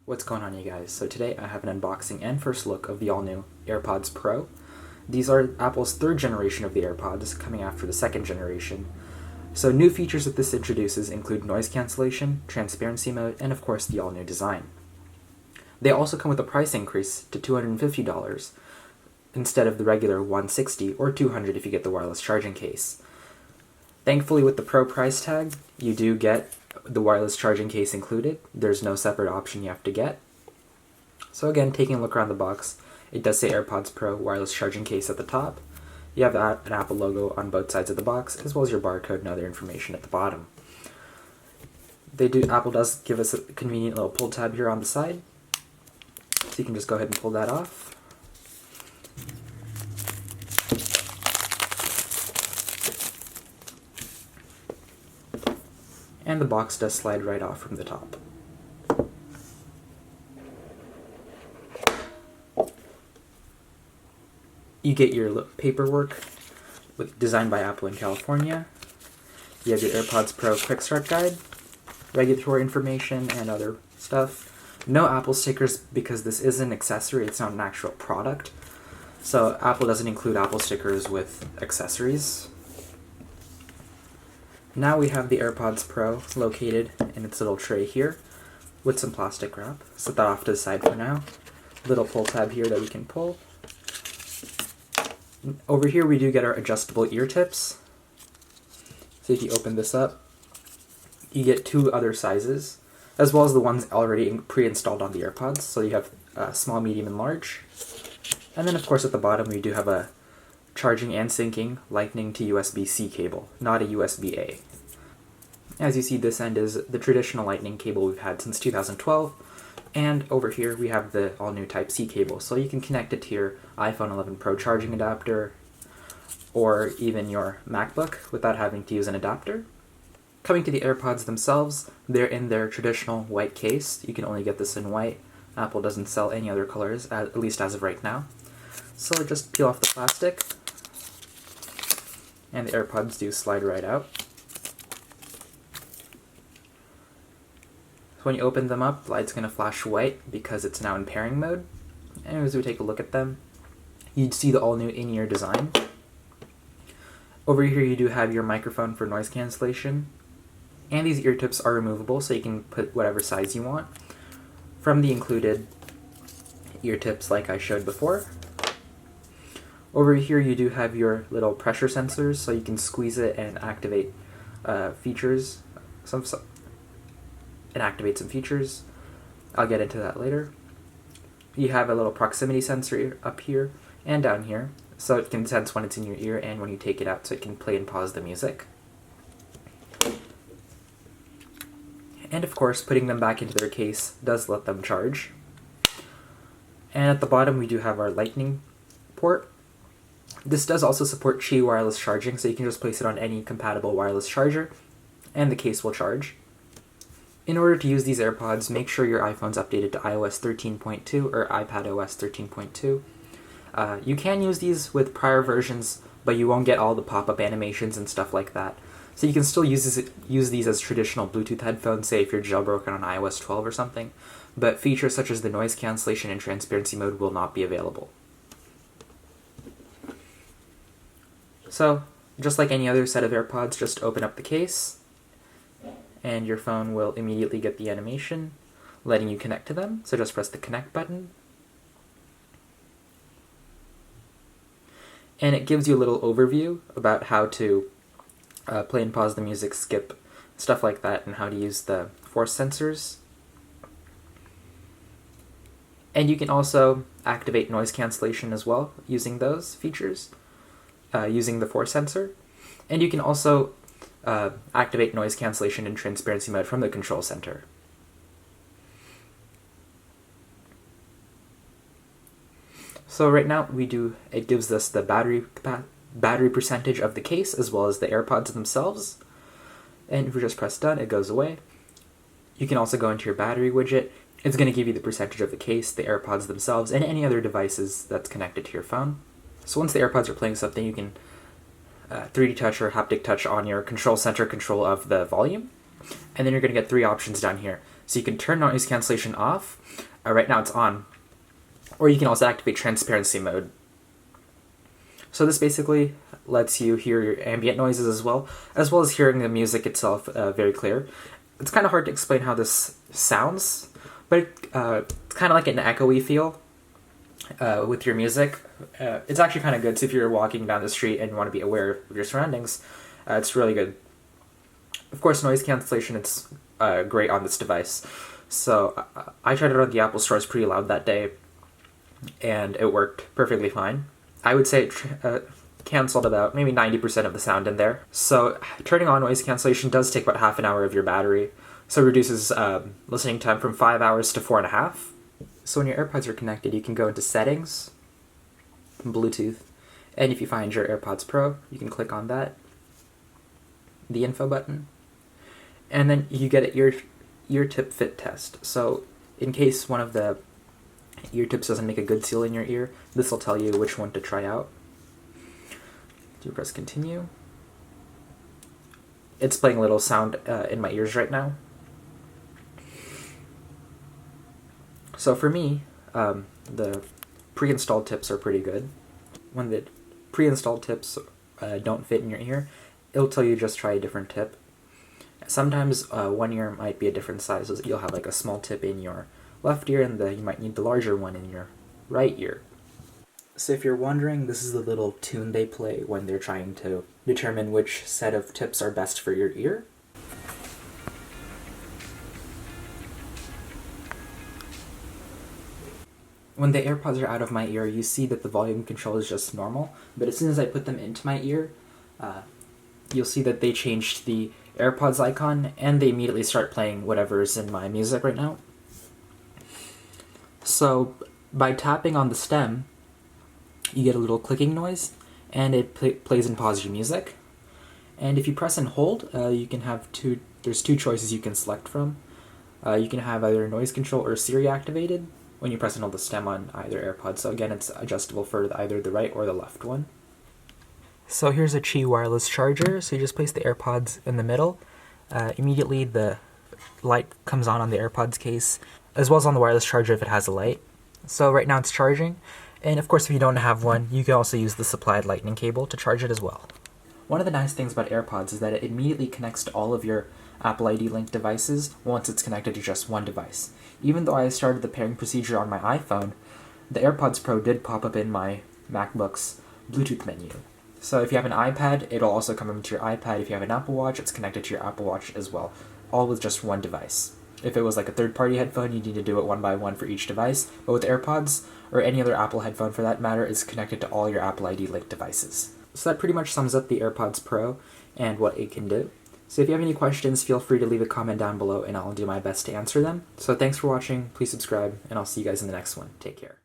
What's going on, you guys? So today I have an unboxing and first look of the all-new AirPods Pro. These are Apple's third generation of the AirPods, coming after the second generation. So new features that this introduces include noise cancellation, transparency mode, and of course the all-new design. They also come with a price increase to $250 instead of the regular $160 or $200 if you get the wireless charging case. Thankfully, with the Pro price tag, you do get the wireless charging case included. There's no separate option you have to get. So again, taking a look around the box, it does say AirPods Pro wireless charging case at the top. You have an Apple logo on both sides of the box, as well as your barcode and other information at the bottom. Apple does give us a convenient little pull tab here on the side, so you can just go ahead and pull that off. And the box does slide right off from the top. You get your paperwork designed by Apple in California. You have your AirPods Pro Quick Start Guide, regulatory information, and other stuff. No Apple stickers because this is an accessory, it's not an actual product. So Apple doesn't include Apple stickers with accessories. Now we have the AirPods Pro located in its little tray here with some plastic wrap. Set that off to the side for now. Little pull tab here that we can pull. Over here we do get our adjustable ear tips. So if you open this up, you get two other sizes, as well as the ones already pre-installed on the AirPods. So you have small, medium, and large. And then of course at the bottom we do have a charging and syncing Lightning to USB-C cable, not a USB-A. As you see, this end is the traditional Lightning cable we've had since 2012, and over here we have the all-new Type-C cable, so you can connect it to your iPhone 11 Pro charging adapter, or even your MacBook without having to use an adapter. Coming to the AirPods themselves, they're in their traditional white case. You can only get this in white. Apple doesn't sell any other colors, at least as of right now. So just peel off the plastic, and the AirPods do slide right out. So when you open them up, the light's going to flash white because it's now in pairing mode. And as we take a look at them, you'd see the all-new in-ear design. Over here you do have your microphone for noise cancellation, and these ear tips are removable, so you can put whatever size you want from the included ear tips like I showed before. Over here you do have your little pressure sensors, so you can squeeze it and activate features. Activate some features. I'll get into that later. You have a little proximity sensor up here and down here, so it can sense when it's in your ear and when you take it out, so it can play and pause the music. And of course, putting them back into their case does let them charge. And at the bottom we do have our Lightning port. This does also support Qi wireless charging, so you can just place it on any compatible wireless charger, and the case will charge. In order to use these AirPods, make sure your iPhone's updated to iOS 13.2 or iPadOS 13.2. You can use these with prior versions, but you won't get all the pop-up animations and stuff like that. So you can still use these as traditional Bluetooth headphones, say if you're jailbroken on iOS 12 or something, but features such as the noise cancellation and transparency mode will not be available. So, just like any other set of AirPods, just open up the case, and your phone will immediately get the animation, letting you connect to them. So just press the connect button. And it gives you a little overview about how to play and pause the music, skip, stuff like that, and how to use the force sensors. And you can also activate noise cancellation as well, using those features, using the force sensor. And you can also activate noise cancellation and transparency mode from the control center. So right now it gives us the battery percentage of the case as well as the AirPods themselves. And if we just press done, it goes away. You can also go into your battery widget. It's going to give you the percentage of the case, the AirPods themselves, and any other devices that's connected to your phone. So once the AirPods are playing something, you can 3D touch or haptic touch on your control center control of the volume. And then you're going to get three options down here. So you can turn noise cancellation off. Right now it's on. Or you can also activate transparency mode. So this basically lets you hear your ambient noises as well as hearing the music itself very clear. It's kind of hard to explain how this sounds, but it's kind of like an echoey feel with your music. It's actually kind of good, so if you're walking down the street and you want to be aware of your surroundings, it's really good. Of course, noise cancellation, it's great on this device. So I tried it on the Apple Store, it's pretty loud that day, and it worked perfectly fine. I would say it canceled about maybe 90% of the sound in there. So turning on noise cancellation does take about half an hour of your battery, so it reduces listening time from 5 hours to 4.5. So when your AirPods are connected, you can go into Settings, Bluetooth, and if you find your AirPods Pro, you can click on that, the info button, and then you get your ear tip fit test. So in case one of the ear tips doesn't make a good seal in your ear, this will tell you which one to try out. Do you press continue? It's playing a little sound in my ears right now. So for me, the pre-installed tips are pretty good. When the pre-installed tips don't fit in your ear, it'll tell you just try a different tip. Sometimes one ear might be a different size. So you'll have like a small tip in your left ear and you might need the larger one in your right ear. So if you're wondering, this is the little tune they play when they're trying to determine which set of tips are best for your ear. When the AirPods are out of my ear, you see that the volume control is just normal, but as soon as I put them into my ear, you'll see that they changed the AirPods icon, and they immediately start playing whatever's in my music right now. So by tapping on the stem, you get a little clicking noise, and it plays and pauses your music. And if you press and hold, you can have there's two choices you can select from. You can have either noise control or Siri activated when you press and hold the stem on either AirPod. So again, it's adjustable for either the right or the left one. So here's a Qi wireless charger. So you just place the AirPods in the middle. Immediately the light comes on the AirPods case, as well as on the wireless charger if it has a light. So right now it's charging. And of course, if you don't have one, you can also use the supplied lightning cable to charge it as well. One of the nice things about AirPods is that it immediately connects to all of your Apple ID linked devices once it's connected to just one device. Even though I started the pairing procedure on my iPhone, the AirPods Pro did pop up in my MacBook's Bluetooth menu. So if you have an iPad, it'll also come into your iPad. If you have an Apple Watch, it's connected to your Apple Watch as well, all with just one device. If it was like a third-party headphone, you need to do it one by one for each device, but with AirPods, or any other Apple headphone for that matter, it's connected to all your Apple ID linked devices. So that pretty much sums up the AirPods Pro and what it can do. So if you have any questions, feel free to leave a comment down below and I'll do my best to answer them. So thanks for watching, please subscribe, and I'll see you guys in the next one. Take care.